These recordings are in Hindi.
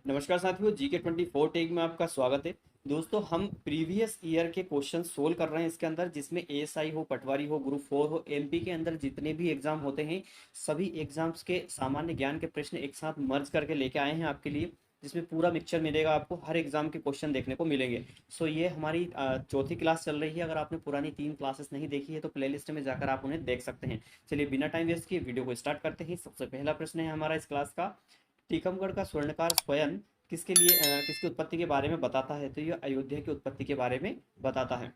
नमस्कार साथियों, GK24 टेक में आपका स्वागत है। दोस्तों, हम प्रीवियस ईयर के क्वेश्चन सोल्व कर रहे हैं इसके अंदर, जिसमें एएसआई हो, पटवारी हो, ग्रुप 4 हो, एमपी के अंदर जितने भी एग्जाम होते हैं सभी एग्जाम्स के सामान्य ज्ञान के प्रश्न एक साथ मर्ज करके लेके आए हैं आपके लिए, जिसमें पूरा मिक्सचर मिलेगा। आपको हर एग्जाम के क्वेश्चन देखने को मिलेंगे। सो ये हमारी चौथी क्लास चल रही है। अगर आपने पुरानी 3 क्लासेस नहीं देखी है तो प्लेलिस्ट में जाकर आप उन्हें देख सकते हैं। चलिए बिना टाइम वेस्ट किए वीडियो को स्टार्ट करते हैं। सबसे पहला प्रश्न है हमारा इस क्लास का, टीकमगढ़ का स्वर्णकार स्वयं किसकी उत्पत्ति के बारे में बताता है? तो ये अयोध्या की उत्पत्ति के बारे में बताता है।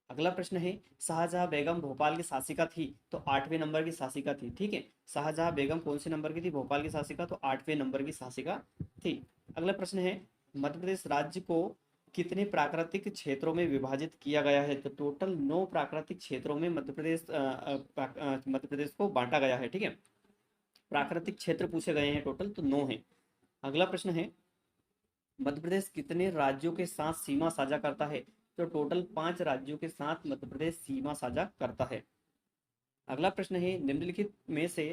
अगला प्रश्न है, शाहजहां बेगम भोपाल की शासिका थी, तो 8वें नंबर की शासिका थी। ठीक है, शाहजहां बेगम कौन से नंबर की थी? भोपाल की शासिका, तो 8वें नंबर की शासिका थी। अगला प्रश्न है, मध्य प्रदेश राज्य को कितने प्राकृतिक क्षेत्रों में विभाजित किया गया है? तो टोटल 9 प्राकृतिक क्षेत्रों में मध्य प्रदेश को बांटा गया है। ठीक है, प्राकृतिक क्षेत्र पूछे गए हैं, टोटल तो 9 है। अगला प्रश्न है, मध्य प्रदेश कितने राज्यों के साथ सीमा साझा करता है? तो टोटल 5 राज्यों के साथ मध्य प्रदेश सीमा साझा करता है। अगला प्रश्न है, निम्नलिखित में से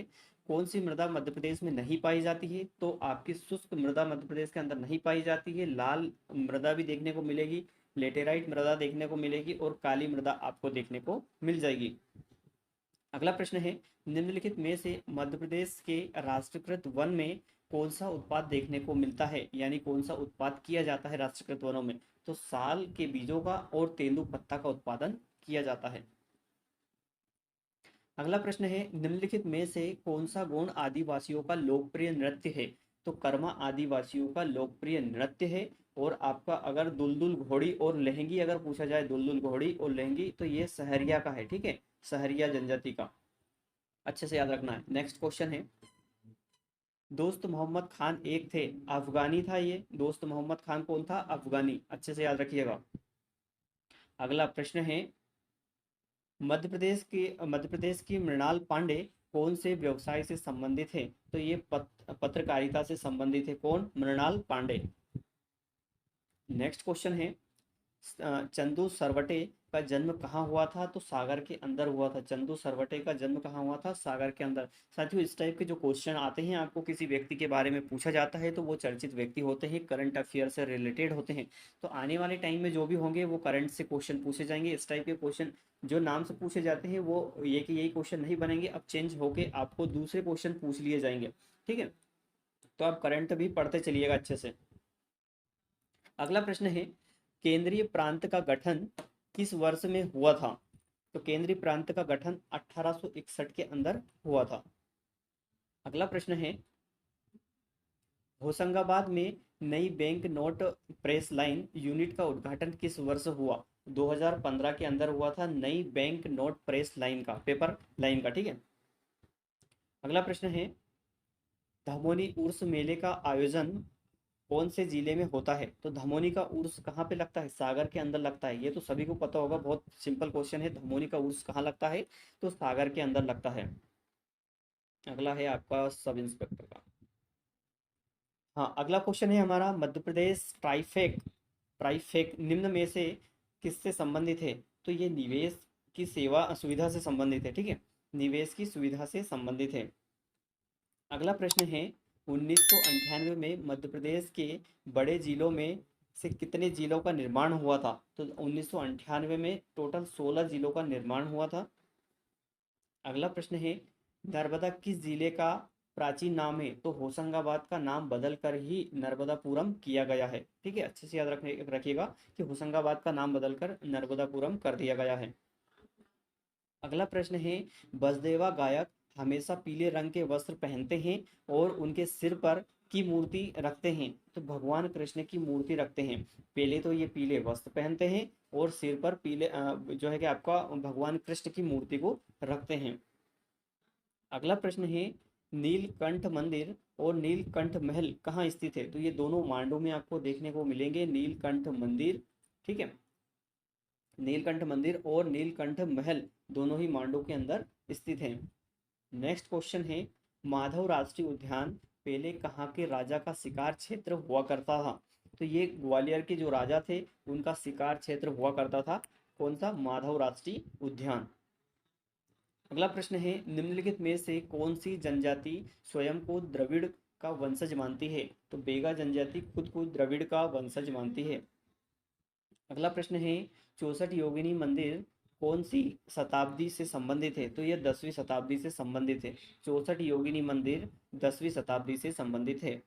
कौन सी मृदा मध्य प्रदेश में नहीं पाई जाती है? तो आपकी शुष्क मृदा मध्य प्रदेश के अंदर नहीं पाई जाती है। लाल मृदा भी देखने को मिलेगी, लेटेराइट मृदा देखने को मिलेगी और काली मृदा आपको देखने को मिल जाएगी। अगला प्रश्न है, निम्नलिखित में से मध्य प्रदेश के राष्ट्रीयकृत वन में कौन सा उत्पाद देखने को मिलता है? यानी कौन सा उत्पाद किया जाता है राष्ट्रीयकृत वनों में? तो साल के बीजों का और तेंदू पत्ता का उत्पादन किया जाता है। अगला प्रश्न है, निम्नलिखित में से कौन सा गुण आदिवासियों का लोकप्रिय नृत्य है? तो कर्मा आदिवासियों का लोकप्रिय नृत्य है। और आपका अगर दुलदुल घोड़ी और लहंगी अगर पूछा जाए, दुलदुल घोड़ी और लहंगी, तो ये सहरिया का है। ठीक है, सहरिया जनजाति का, अच्छे से याद रखना है। नेक्स्ट क्वेश्चन है, दोस्त मोहम्मद खान एक थे, अफगानी था ये। दोस्त मोहम्मद खान कौन था? अफगानी, अच्छे से याद रखिएगा। अगला प्रश्न है, मध्य प्रदेश की मृणाल पांडे कौन से व्यवसाय से संबंधित है? तो ये पत्रकारिता से संबंधित है। कौन? मृणाल पांडे। नेक्स्ट क्वेश्चन है, चंदू सरवटे का जन्म कहाँ हुआ था? तो सागर के अंदर हुआ था। चंदू सरवटे का जन्म कहाँ हुआ था? सागर के अंदर। साथियों, इस टाइप के जो क्वेश्चन आते हैं, आपको किसी व्यक्ति के बारे में पूछा जाता है तो वो चर्चित व्यक्ति होते हैं, करंट अफेयर से रिलेटेड होते हैं। तो आने वाले टाइम में जो भी होंगे वो करंट से क्वेश्चन पूछे जाएंगे। इस टाइप के क्वेश्चन जो नाम से पूछे जाते हैं वो ये कि यही क्वेश्चन नहीं बनेंगे, अब चेंज होके आपको दूसरे क्वेश्चन पूछ लिए जाएंगे। ठीक है, तो आप करंट भी पढ़ते चलिएगा अच्छे से। अगला प्रश्न है, केंद्रीय प्रांत का गठन किस वर्ष में हुआ था? तो केंद्रीय प्रांत का गठन 1861 के अंदर हुआ था। अगला प्रश्न है, होशंगाबाद में नई bank note press line unit का उद्घाटन किस वर्ष हुआ? 2015 के अंदर हुआ था, नई बैंक नोट प्रेस लाइन का, पेपर लाइन का। ठीक है, अगला प्रश्न है, धमोनी उर्स मेले का आयोजन कौन से जिले में होता है? तो धमोनी का उर्स कहाँ पे लगता है? सागर के अंदर लगता है। ये तो सभी को पता होगा, बहुत सिंपल क्वेश्चन है। धमोनी का उर्स कहाँ लगता है? तो सागर के अंदर लगता है। अगला है आपका सब इंस्पेक्टर का। हाँ, अगला क्वेश्चन है हमारा, मध्य प्रदेश ट्राइफेक निम्न में से किससे संबंधित है? तो ये निवेश की सेवा सुविधा से संबंधित है। ठीक है, निवेश की सुविधा से संबंधित है। अगला प्रश्न है, 1998 में मध्य प्रदेश के बड़े जिलों में से कितने जिलों का निर्माण हुआ था? तो 1998 में टोटल 16 जिलों का निर्माण हुआ था। अगला प्रश्न है, नर्मदा किस जिले का प्राचीन नाम है? तो होशंगाबाद का नाम बदलकर ही नर्मदापुरम किया गया है। ठीक है, अच्छे से याद रखिएगा कि होशंगाबाद का नाम बदलकर नर्मदापुरम कर दिया गया है। अगला प्रश्न है, बसदेवा गायक हमेशा पीले रंग के वस्त्र पहनते हैं और उनके सिर पर की मूर्ति रखते हैं। तो भगवान कृष्ण की मूर्ति रखते हैं। पहले तो ये पीले वस्त्र पहनते हैं और सिर पर पीले जो है कि आपका भगवान कृष्ण की मूर्ति को रखते हैं। अगला प्रश्न है, नीलकंठ मंदिर और नीलकंठ महल कहाँ स्थित है? तो ये दोनों मांडू में आपको देखने को मिलेंगे, नीलकंठ मंदिर। ठीक है, नीलकंठ मंदिर और नीलकंठ महल दोनों ही मांडू के अंदर स्थित हैं। नेक्स्ट क्वेश्चन है, माधव राष्ट्रीय उद्यान पहले कहाँ के राजा का शिकार क्षेत्र हुआ करता था? तो ये ग्वालियर के जो राजा थे उनका शिकार क्षेत्र हुआ करता था। कौन सा? माधव राष्ट्रीय उद्यान। अगला प्रश्न है, निम्नलिखित में से कौन सी जनजाति स्वयं को द्रविड़ का वंशज मानती है? तो बेगा जनजाति खुद को द्रविड़ का वंशज मानती है। अगला प्रश्न है, 64 योगिनी मंदिर कौन सी शताब्दी से संबंधित है? तो यह 10वीं शताब्दी से संबंधित है। 64 योगिनी मंदिर 10वीं शताब्दी से संबंधित है।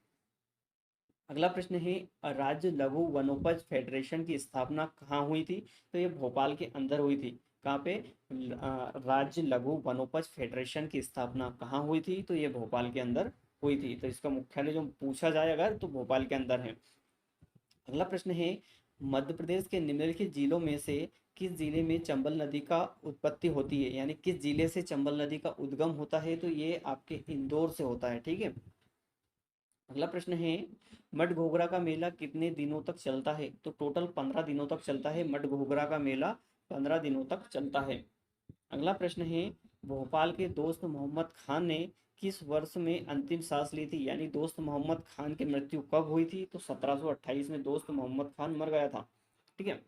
अगला प्रश्न है, राज्य लघु वनोपज फेडरेशन की स्थापना कहाँ हुई थी? तो ये भोपाल के अंदर हुई थी। कहाँ पे? राज्य लघु वनोपज फेडरेशन की स्थापना कहाँ हुई थी? तो ये भोपाल के अंदर हुई थी। तो इसका मुख्यालय जो पूछा जाए अगर, तो भोपाल के अंदर है। अगला प्रश्न है, मध्य प्रदेश के निम्नलिखित जिलों में से किस जिले में चंबल नदी का उत्पत्ति होती है? यानी किस जिले से चंबल नदी का उद्गम होता है? तो ये आपके इंदौर से होता है। ठीक है। अगला प्रश्न है, मड घोघरा का मेला कितने दिनों तक चलता है? तो टोटल 15 दिनों तक चलता है। मड घोघरा का मेला 15 दिनों तक चलता है। अगला प्रश्न है, भोपाल के दोस्त मोहम्मद खान ने किस वर्ष में अंतिम सांस ली थी? यानी दोस्त मोहम्मद खान की मृत्यु कब हुई थी? तो 1728 में दोस्त मोहम्मद खान मर गया था। ठीक है।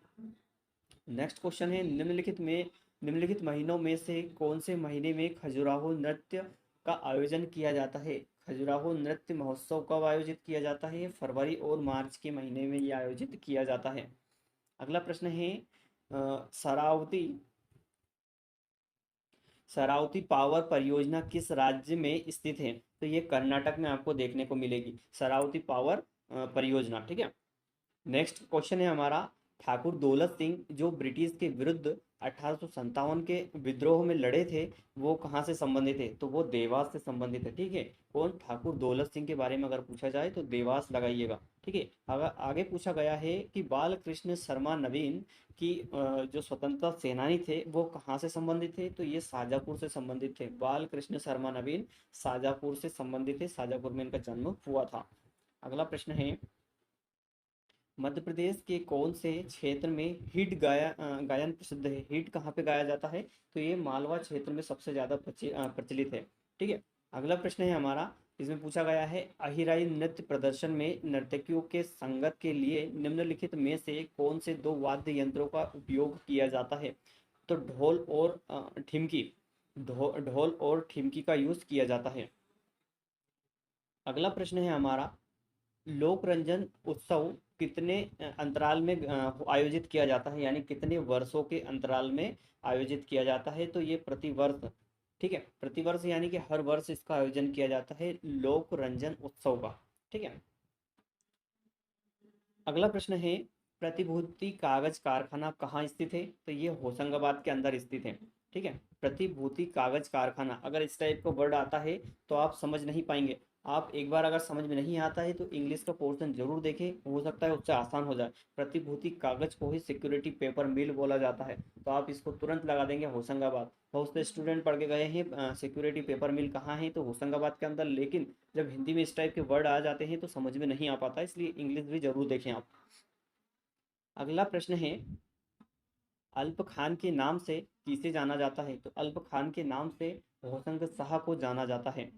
नेक्स्ट क्वेश्चन है, निम्नलिखित महीनों में से कौन से महीने में खजुराहो नृत्य का आयोजन किया जाता है? खजुराहो नृत्य महोत्सव कब आयोजित किया जाता है? फरवरी और मार्च के महीने में यह आयोजित किया जाता है। अगला प्रश्न है, सरावती सरावती पावर परियोजना किस राज्य में स्थित है? तो ये कर्नाटक में आपको देखने को मिलेगी, सरावती पावर परियोजना। ठीक है। नेक्स्ट क्वेश्चन है हमारा, ठाकुर दौलत सिंह जो ब्रिटिश के विरुद्ध 1857 के विद्रोह में लड़े थे, वो कहाँ से संबंधित है? तो वो देवास से संबंधित है। ठीक है। कौन? ठाकुर दौलत सिंह के बारे में अगर पूछा जाए तो देवास लगाइएगा। ठीक है। अगर आगे पूछा गया है कि बाल कृष्ण शर्मा नवीन की जो स्वतंत्रता सेनानी थे वो कहाँ से संबंधित थे? तो ये शाजापुर से संबंधित थे। बाल कृष्ण शर्मा नवीन शाजापुर से संबंधित है। शाजापुर में इनका जन्म हुआ था। अगला प्रश्न है, मध्य प्रदेश के कौन से क्षेत्र में गायन प्रसिद्ध है? हिट कहाँ पे गाया जाता है? तो ये मालवा क्षेत्र में सबसे ज्यादा प्रचलित है। ठीक है। अगला प्रश्न है हमारा, इसमें पूछा गया है, अहिराई नृत्य प्रदर्शन में नर्तकियों के संगत के लिए निम्नलिखित में से कौन से दो वाद्य यंत्रों का उपयोग किया जाता है? तो ढोल और ठिमकी का यूज किया जाता है। अगला प्रश्न है हमारा, लोक रंजन उत्सव कितने अंतराल में आयोजित किया जाता है? यानी कितने वर्षों के अंतराल में आयोजित किया जाता है? तो ये प्रतिवर्ष। ठीक है। प्रतिवर्ष यानी कि हर वर्ष इसका आयोजन किया जाता है, लोक रंजन उत्सव का। ठीक है। अगला प्रश्न है, प्रतिभूति कागज कारखाना कहाँ स्थित है? तो ये होशंगाबाद के अंदर स्थित है। ठीक है। प्रतिभूति कागज कारखाना, अगर इस टाइप का वर्ड आता है तो आप समझ नहीं पाएंगे। आप एक बार अगर समझ में नहीं आता है तो इंग्लिश का पोर्शन जरूर देखें, हो सकता है उससे आसान हो जाए। प्रतिभूति कागज को ही सिक्योरिटी पेपर मिल बोला जाता है, तो आप इसको तुरंत लगा देंगे होशंगाबाद। बहुत से स्टूडेंट पढ़ के गए हैं सिक्योरिटी पेपर मिल कहाँ है, तो होशंगाबाद के अंदर, लेकिन जब हिंदी में इस टाइप के वर्ड आ जाते हैं तो समझ में नहीं आ पाता, इसलिए इंग्लिश भी जरूर देखें आप। अगला प्रश्न है, अल्प खान के नाम से किसे जाना जाता है? तो अल्प खान के नाम से होशंग शाह को जाना जाता है।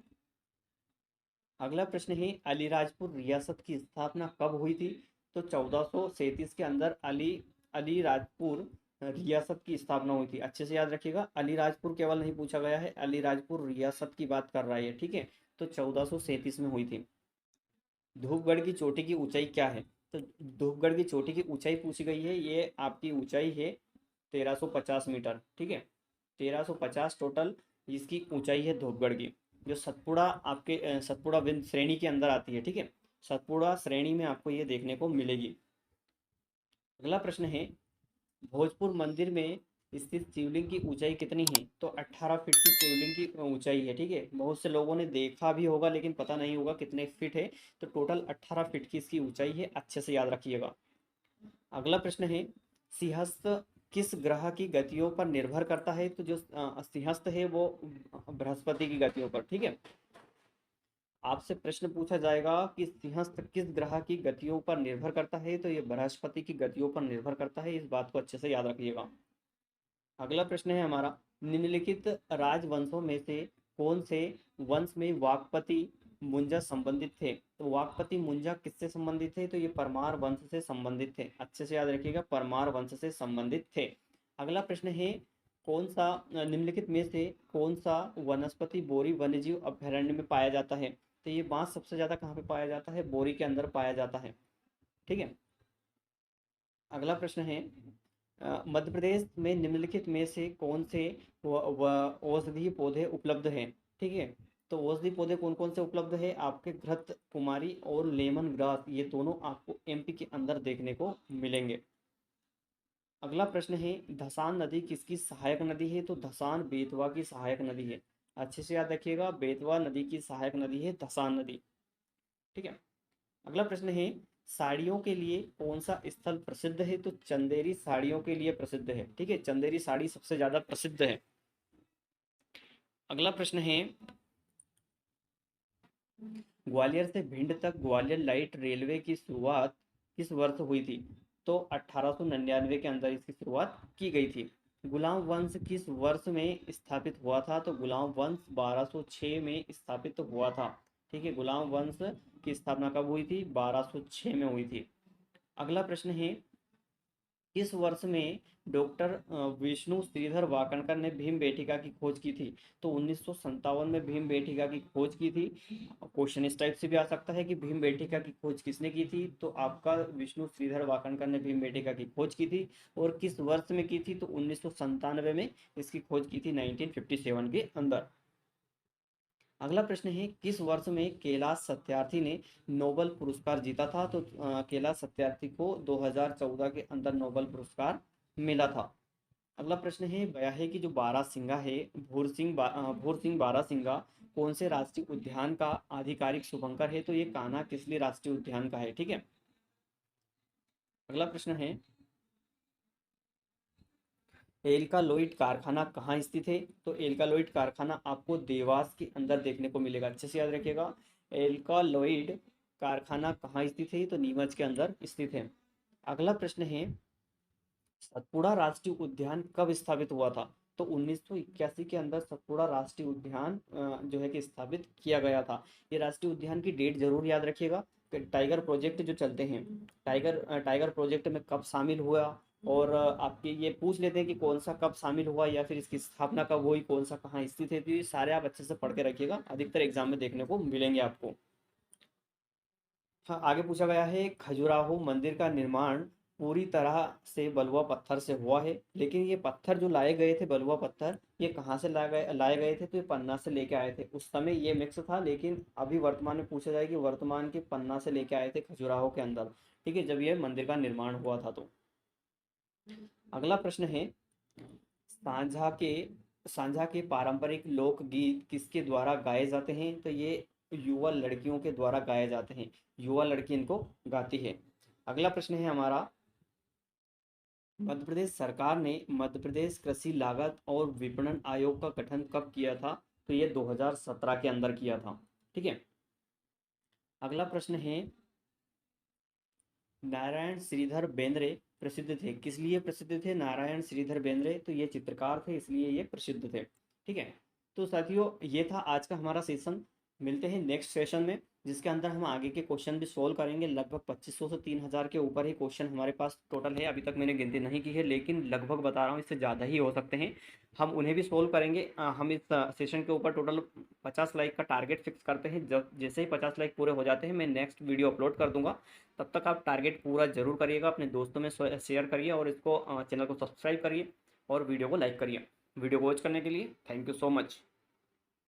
अगला प्रश्न है, अलीराजपुर रियासत की स्थापना कब हुई थी? तो 1437 के अंदर अलीराजपुर रियासत की स्थापना हुई थी। अच्छे से याद रखिएगा, अलीराजपुर केवल नहीं पूछा गया है, अलीराजपुर रियासत की बात कर रहा है। ठीक है। तो 1437 में हुई थी। धूपगढ़ की चोटी की ऊंचाई क्या है? तो धूपगढ़ की चोटी की ऊंचाई पूछी गई है, ये आपकी ऊंचाई है 1350 मीटर। ठीक है। 1350 टोटल इसकी ऊंचाई है धूपगढ़ की, जो सतपुड़ा आपके सतपुड़ा विंध्य श्रेणी के अंदर आती है। ठीक है। सतपुड़ा श्रेणी में आपको ये देखने को मिलेगी। अगला प्रश्न है, भोजपुर मंदिर में स्थित शिवलिंग की ऊंचाई कितनी है? तो 18 फीट की शिवलिंग की ऊंचाई है। ठीक है। बहुत से लोगों ने देखा भी होगा लेकिन पता नहीं होगा कितने फीट है, तो टोटल 18 फीट की इसकी ऊंचाई है। अच्छे से याद रखिएगा। अगला प्रश्न है, सिंहस्थ किस ग्रह की गतियों पर निर्भर करता है? तो जो सिंहस्थ है वो बृहस्पति की गतियों पर। ठीक है। आपसे प्रश्न पूछा जाएगा कि सिंहस्थ किस ग्रह की गतियों पर निर्भर करता है? तो ये बृहस्पति की गतियों पर निर्भर करता है, इस बात को अच्छे से याद रखिएगा। अगला प्रश्न है हमारा, निम्नलिखित राजवंशों में से कौन से वंश में वाकपति मुंजा संबंधित थे? तो वाकपति मुंजा किससे संबंधित थे? तो ये परमार वंश से संबंधित थे। अच्छे से याद रखिएगा, परमार वंश से संबंधित थे। अगला प्रश्न है, कौन सा निम्नलिखित में से कौन सा वनस्पति बोरी वन्यजीव अभयारण्य में पाया जाता है? तो ये बांस सबसे ज़्यादा कहाँ पे पाया जाता है? बोरी के अंदर पाया जाता है। ठीक है। अगला प्रश्न है मध्य प्रदेश में निम्नलिखित में से कौन से औषधीय पौधे उपलब्ध हैं? ठीक है। तो औषधीय पौधे कौन कौन से उपलब्ध है? आपके घृत कुमारी और लेमन ग्रास, ये दोनों आपको एमपी के अंदर देखने को मिलेंगे। अगला प्रश्न है धसान नदी किसकी सहायक नदी है? तो धसान बेतवा की सहायक नदी है। अच्छे से याद रखिएगा, बेतवा नदी की सहायक नदी है धसान नदी। ठीक है। अगला प्रश्न है साड़ियों के लिए कौन सा स्थल प्रसिद्ध है? तो चंदेरी साड़ियों के लिए प्रसिद्ध है। ठीक है, चंदेरी साड़ी सबसे ज्यादा प्रसिद्ध है। अगला प्रश्न है ग्वालियर से भिंड तक ग्वालियर लाइट रेलवे की शुरुआत किस वर्ष हुई थी? तो 1899 के अंदर इसकी शुरुआत की गई थी। गुलाम वंश किस वर्ष में स्थापित हुआ था? तो गुलाम वंश 1206 में स्थापित हुआ था। ठीक है, गुलाम वंश की स्थापना कब हुई थी? 1206 में हुई थी। अगला प्रश्न है किस वर्ष में डॉक्टर विष्णु श्रीधर वाकणकर ने भीमबेटिका की खोज की थी? तो 1957 में भीमबेटिका की खोज की थी। क्वेश्चन इस टाइप से भी आ सकता है कि भीमबेटिका की खोज किसने की थी? तो आपका विष्णु श्रीधर वाकणकर ने भीमबेटिका की खोज की थी। और किस वर्ष में की थी? तो 1997 में इसकी खोज की थी, 1957 के अंदर। अगला प्रश्न है किस वर्ष में कैलाश सत्यार्थी ने नोबेल पुरस्कार जीता था? तो कैलाश सत्यार्थी को 2014 के अंदर नोबेल पुरस्कार मिला था। अगला प्रश्न है ब्याहे की जो बारहसिंगा है भूर सिंह बारहसिंगा कौन से राष्ट्रीय उद्यान का आधिकारिक शुभंकर है? तो ये कान्हा किसली राष्ट्रीय उद्यान का है। ठीक है। अगला प्रश्न है एल्कालॉइड कारखाना कहाँ स्थित है? तो एल्कालॉइड कारखाना आपको देवास के अंदर देखने को मिलेगा। अच्छे से याद रखिएगा, एल्कालॉइड कारखाना कहाँ स्थित है? तो नीमच के अंदर स्थित है। अगला प्रश्न है सतपुड़ा राष्ट्रीय उद्यान कब स्थापित हुआ था? तो 1981 के अंदर सतपुड़ा राष्ट्रीय उद्यान जो है कि स्थापित किया गया था। ये राष्ट्रीय उद्यान की डेट जरूर याद रखिएगा कि टाइगर प्रोजेक्ट जो चलते हैं, टाइगर प्रोजेक्ट में कब शामिल हुआ, और आपके ये पूछ लेते हैं कि कौन सा कब शामिल हुआ या फिर इसकी स्थापना कब हुई, कौन सा कहाँ स्थित है। तो ये सारे आप अच्छे से पढ़ के रखिएगा, अधिकतर एग्जाम में देखने को मिलेंगे आपको। हाँ, आगे पूछा गया है खजुराहो मंदिर का निर्माण पूरी तरह से बलुआ पत्थर से हुआ है, लेकिन ये पत्थर जो लाए गए थे, बलुआ पत्थर, ये कहाँ से लाए गए थे? तो ये पन्ना से लेके आए थे। उस समय ये मिक्स था, लेकिन अभी वर्तमान में पूछा जाए कि वर्तमान के पन्ना से लेके आए थे खजुराहो के अंदर। ठीक है, जब ये मंदिर का निर्माण हुआ था। तो अगला प्रश्न है सांझा के सांझा के पारंपरिक लोकगीत किसके द्वारा गाए जाते हैं? तो ये युवा लड़कियों के द्वारा गाए जाते हैं, युवा लड़की इनको गाती है। अगला प्रश्न है हमारा मध्य प्रदेश सरकार ने मध्य प्रदेश कृषि लागत और विपणन आयोग का गठन कब किया था? तो ये 2017 के अंदर किया था। ठीक है। अगला प्रश्न है नारायण श्रीधर बेंद्रे प्रसिद्ध थे, किस लिए प्रसिद्ध थे नारायण श्रीधर बेंद्रे? तो ये चित्रकार थे, इसलिए ये प्रसिद्ध थे। ठीक है। तो साथियों ये था आज का हमारा सेशन। मिलते हैं नेक्स्ट सेशन में, जिसके अंदर हम आगे के क्वेश्चन भी सोल्व करेंगे। लगभग 2500 से 3000 के ऊपर ही क्वेश्चन हमारे पास टोटल है। अभी तक मैंने गिनती नहीं की है, लेकिन लगभग बता रहा हूँ, इससे ज़्यादा ही हो सकते हैं। हम उन्हें भी सोल्व करेंगे। हम इस सेशन के ऊपर टोटल 50 लाइक का टारगेट फिक्स करते हैं। जब जैसे ही 50 लाइक पूरे हो जाते हैं, मैं नेक्स्ट वीडियो अपलोड कर दूंगा। तब तक आप टारगेट पूरा जरूर करिएगा, अपने दोस्तों में शेयर करिए, और इसको चैनल को सब्सक्राइब करिए और वीडियो को लाइक करिए। वीडियो को वॉच करने के लिए थैंक यू सो मच।